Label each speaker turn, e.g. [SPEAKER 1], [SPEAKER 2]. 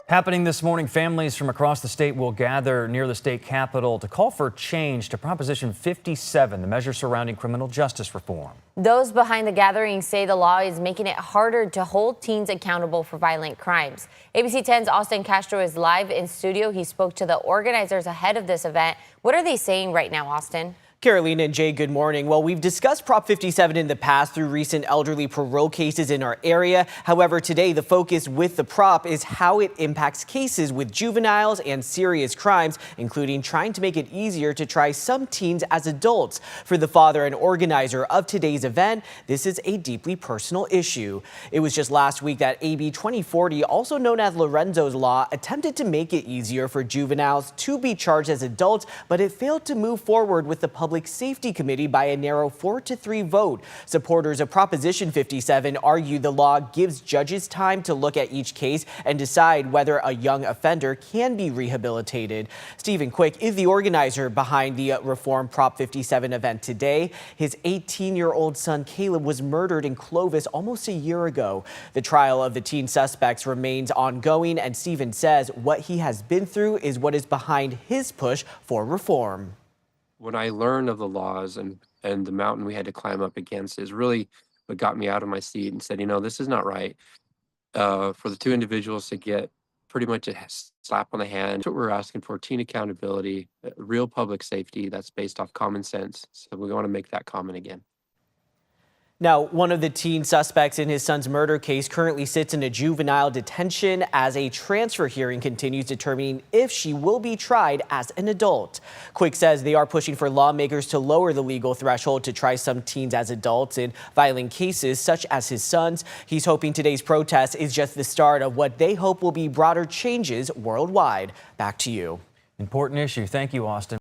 [SPEAKER 1] Happening this morning, families from across the state will gather near the state capitol to call for change to Proposition 57, the measure surrounding criminal justice reform.
[SPEAKER 2] Those behind the gathering say the law is making it harder to hold teens accountable for violent crimes. ABC 10's Austin Castro is live in studio. He spoke to the organizers ahead of this event. What are they saying right now, Austin?
[SPEAKER 3] Carolina and Jay, good morning. Well, we've discussed Prop 57 in the past through recent elderly parole cases in our area. However, today the focus with the prop is how it impacts cases with juveniles and serious crimes, including trying to make it easier to try some teens as adults. For the father and organizer of today's event, this is a deeply personal issue. It was just last week that AB 2040, also known as Lorenzo's Law, attempted to make it easier for juveniles to be charged as adults, but it failed to move forward with the Public Safety Committee by a narrow 4-3 vote. Supporters of Proposition 57 argue the law gives judges time to look at each case and decide whether a young offender can be rehabilitated. Stephen Quick is the organizer behind the Reform Prop 57 event today. His 18-year-old son Caleb was murdered in Clovis almost a year ago. The trial of the teen suspects remains ongoing, and Stephen says what he has been through is what is behind his push for reform.
[SPEAKER 4] When I learned of the laws and the mountain we had to climb up against is really what got me out of my seat and said, this is not right. For the two individuals to get pretty much a slap on the hand, that's what we're asking for: teen accountability, real public safety that's based off common sense. So we want to make that common again.
[SPEAKER 3] Now, one of the teen suspects in his son's murder case currently sits in a juvenile detention as a transfer hearing continues, determining if she will be tried as an adult. Quick says they are pushing for lawmakers to lower the legal threshold to try some teens as adults in violent cases such as his son's. He's hoping today's protest is just the start of what they hope will be broader changes worldwide. Back to you.
[SPEAKER 1] Important issue. Thank you, Austin.